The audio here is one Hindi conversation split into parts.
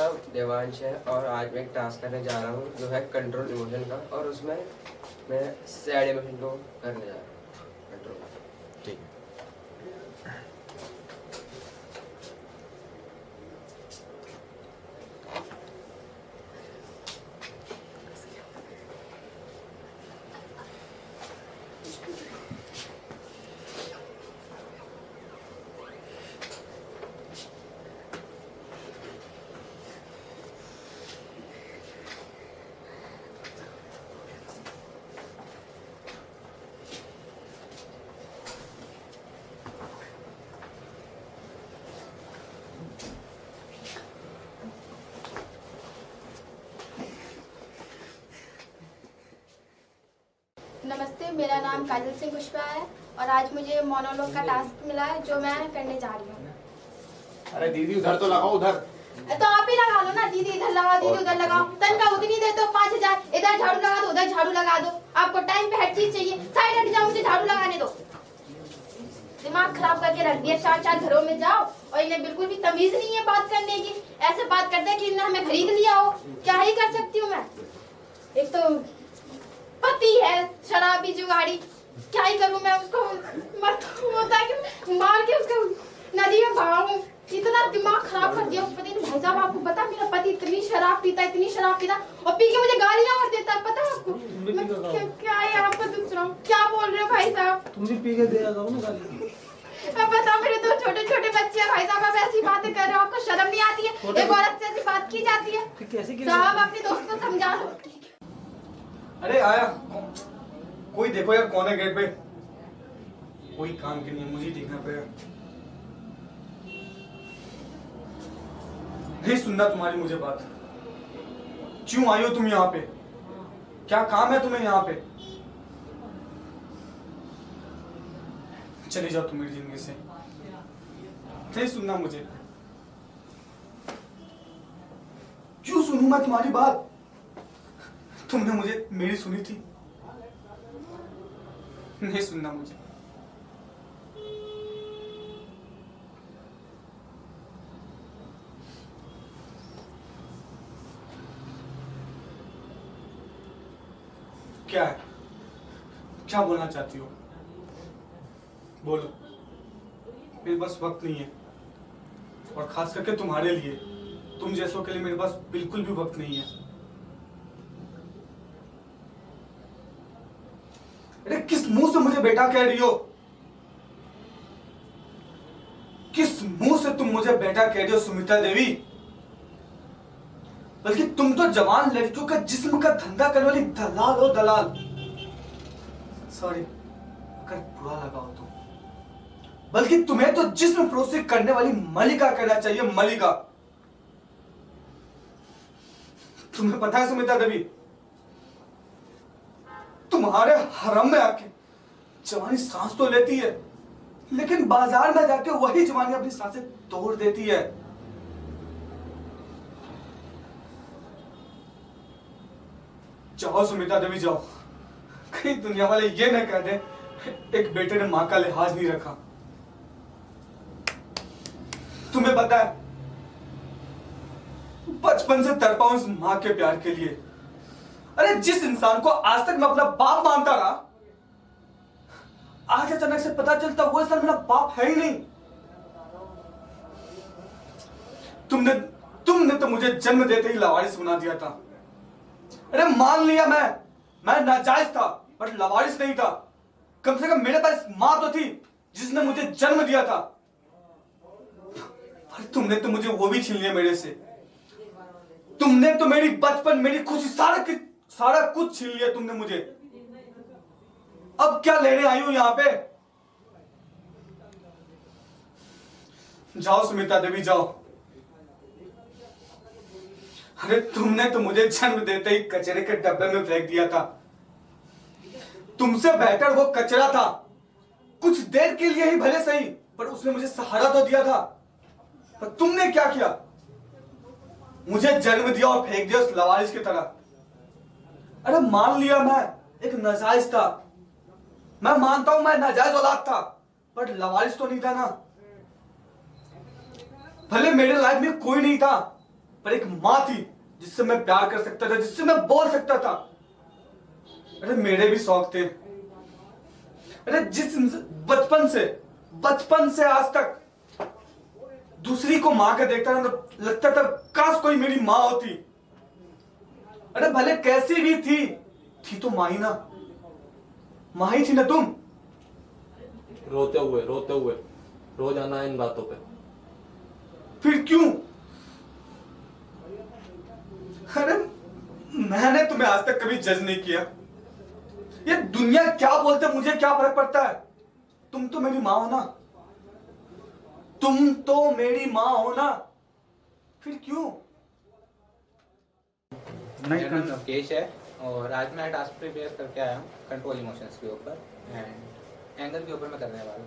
नाम देवांश है और आज मैं एक टास्क करने जा रहा हूँ जो है कंट्रोल इमोशन का, और उसमें मैं सैड इमोशन को करने जा रहा हूँ कंट्रोल। ठीक है। नमस्ते, मेरा नाम काजल सिंह कुशवाहा है और आज मुझे मोनोलॉग का टास्क मिला है जो मैं करने जा रही हूँ। अरे दीदी उधर तो लगाओ, उधर तो आप ही लगा लो ना। दीदी इधर लगाओ, दीदी उधर लगाओ। तनख्वाह उतनी दे दो 5000, इधर झाड़ू लगा दो, उधर झाड़ू लगा दो। आपको टाइम पे हर चीज चाहिए। साइड हट जाओ, मुझे झाड़ू लगाने दो। दिमाग खराब करके रख दिया। 4-4 घरों में जाओ और इन्हें बिल्कुल भी तमीज नहीं है बात करने की। ऐसे बात करते हैं कि इन्हें हमें खरीद लिया हो। क्या ही कर सकती हूँ मैं। एक तो पति है शराबी जुगाड़ी, क्या ही करूं मैं। उसको मत होता है कि मार के उसको नदी में बहाऊं। इतना दिमाग खराब कर दिया उस पति ने। भाई साहब आपको पता मेरा पति इतनी शराब पीता और पी के मुझे गालियां और देता है, पता है आपको। मैं क्या है आपको दूसरा क्या बोल रहे हो भाई साहब। तुम भी पी के दे जाओ ना गाली। अब बताओ, मेरे 2 छोटे बच्चे हैं भाई साहब, आप ऐसी बातें कर रहे हो। आपको शर्म नहीं आती है? एक औरत से ऐसी बात की जाती है? साहब अपनी दोस्त को समझा लो। अरे आया कोई देखो यार, कौन है गेट पे? कोई काम की नहीं है, मुझे ही देखना पड़ेगा। नहीं सुनना तुम्हारी मुझे बात। क्यों आई हो तुम यहाँ पे? क्या काम है तुम्हें यहाँ पे? चली जाओ तुम मेरी जिंदगी से। नहीं सुनना मुझे। क्यों सुनूं मैं तुम्हारी बात? तुमने मुझे मेरी सुनी थी। नहीं सुनना मुझे। क्या है? क्या बोलना चाहती हो? बोलो। मेरे पास वक्त नहीं है, और खास करके तुम्हारे लिए। तुम जैसों के लिए मेरे पास बिल्कुल भी वक्त नहीं है। अरे किस मुंह से मुझे बेटा कह रही हो? किस मुंह से तुम मुझे बेटा कह रही हो सुमित्रा देवी? बल्कि तुम तो जवान लड़कियों का जिस्म का धंधा करने वाली दलाल हो, दलाल। सॉरी अगर बुरा लगा हो तो। बल्कि तुम्हें तो जिस्म फरोशी करने वाली मलिका कहना चाहिए, मलिका। तुम्हें पता है सुमित्रा देवी, तुम्हारे हरम में आके जवानी सांस तो लेती है, लेकिन बाजार में जाके वही जवानी अपनी सांसें तोड़ देती है। जाओ सुमित्रा देवी जाओ। कहीं दुनिया वाले ये न कह दे एक बेटे ने मां का लिहाज नहीं रखा। तुम्हें पता है बचपन से तड़पा हूं इस मां के प्यार के लिए। अरे जिस इंसान को आज तक मैं अपना बाप मानता रहा, आज अचानक से पता चलता वो इंसान मेरा बाप है ही नहीं। तुमने तो मुझे जन्म देते ही लावारिस बना दिया था। अरे मान लिया मैं नाजायज था, बट लावारिस नहीं था। कम से कम मेरे पास मां तो थी जिसने मुझे जन्म दिया था। पर तुमने तो मुझे वो भी छीन लिया मेरे से। तुमने तो मेरी बचपन, मेरी खुशी, सारा कुछ छीन लिया तुमने मुझे। अब क्या लेने आई हो यहां पे? जाओ सुमित्रा देवी जाओ। अरे तुमने तो मुझे जन्म देते ही कचरे के डब्बे में फेंक दिया था। तुमसे बेहतर वो कचरा था। कुछ देर के लिए ही भले सही, पर उसने मुझे सहारा तो दिया था। पर तुमने क्या किया? मुझे जन्म दिया और फेंक दिया उस लवारिस की तरह। अरे मान लिया मैं एक नाजायज था, मैं मानता हूं मैं नाजायज औलाद था, पर लवारिस तो नहीं था ना। भले मेरे लाइफ में कोई नहीं था, पर एक माँ थी जिससे मैं प्यार कर सकता था, जिससे मैं बोल सकता था। अरे मेरे भी शौक थे। अरे बचपन से आज तक दूसरी को मां का देखता था तो लगता था काश कोई मेरी मां होती। अरे भले कैसी भी थी तो माँ ही ना, माँ ही थी ना तुम। रोते हुए रोज आना इन बातों पे। फिर क्यों? अरे मैंने तुम्हें आज तक कभी जज नहीं किया। ये दुनिया क्या बोलते मुझे क्या फर्क पड़ता है? तुम तो मेरी माँ हो ना, तुम तो मेरी माँ हो ना, फिर क्यों? मेरा नाम नवकेश है और आज मैं टास्क प्रिपेयर करके आया हूँ कंट्रोल इमोशंस के ऊपर एंड एंगर के ऊपर मैं करने वाला हूँ।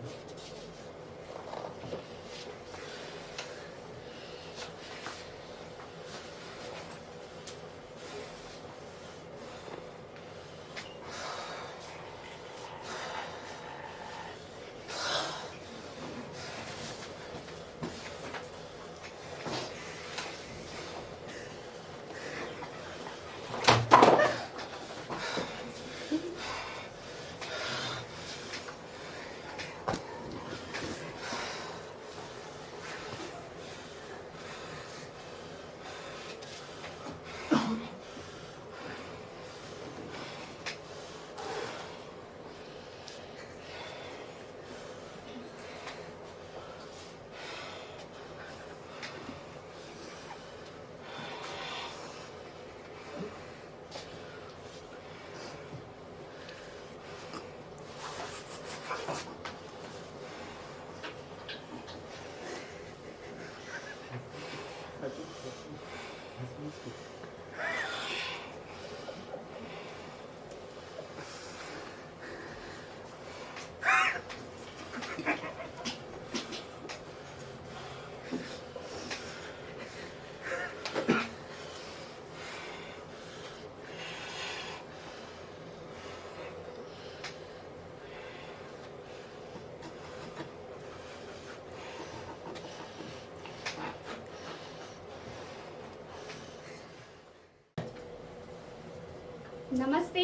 नमस्ते,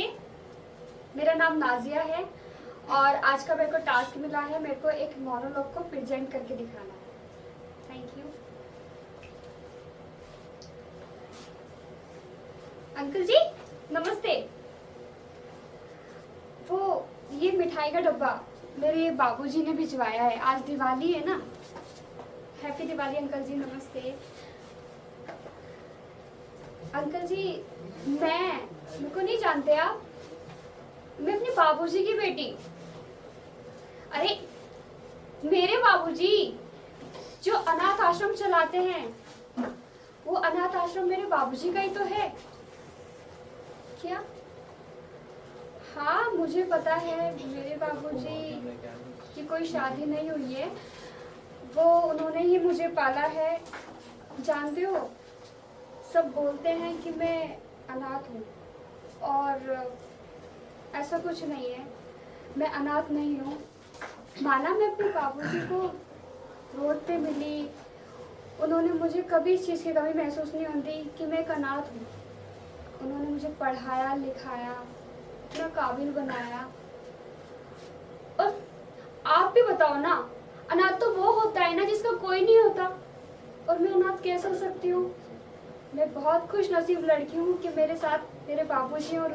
मेरा नाम नाजिया है और आज का मेरे को टास्क मिला है, मेरे को एक मोनोलॉग को प्रेजेंट करके दिखाना है। Thank you. अंकल जी नमस्ते। वो ये मिठाई का डब्बा मेरे बाबूजी ने भिजवाया है, आज दिवाली है ना। हैप्पी दिवाली अंकल जी। नमस्ते अंकल जी। मेरे को नहीं जानते आप, मैं अपने बाबूजी की बेटी। अरे मेरे बाबूजी जो अनाथ आश्रम चलाते हैं, वो अनाथ आश्रम मेरे बाबूजी का ही तो है क्या? हाँ मुझे पता है, मेरे बाबूजी की कोई शादी नहीं हुई है, वो उन्होंने ही मुझे पाला है। जानते हो सब बोलते हैं कि मैं अनाथ हूँ और ऐसा कुछ नहीं है, मैं अनाथ नहीं हूँ। माना मैं अपने बाबूजी को रोड पे मिली, उन्होंने मुझे कभी इस चीज़ की कमी महसूस नहीं होती कि मैं एक अनाथ हूँ। उन्होंने मुझे पढ़ाया लिखाया, इतना काबिल बनाया। और आप भी बताओ ना, अनाथ तो वो होता है ना जिसका कोई नहीं होता, और मैं अनाथ कैसे हो सकती हूँ? मैं बहुत खुश नसीब लड़की हूँ कि मेरे साथ मेरे बाबूजी और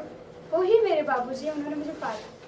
वो ही मेरे बाबूजी हैं, उन्होंने मुझे पाला।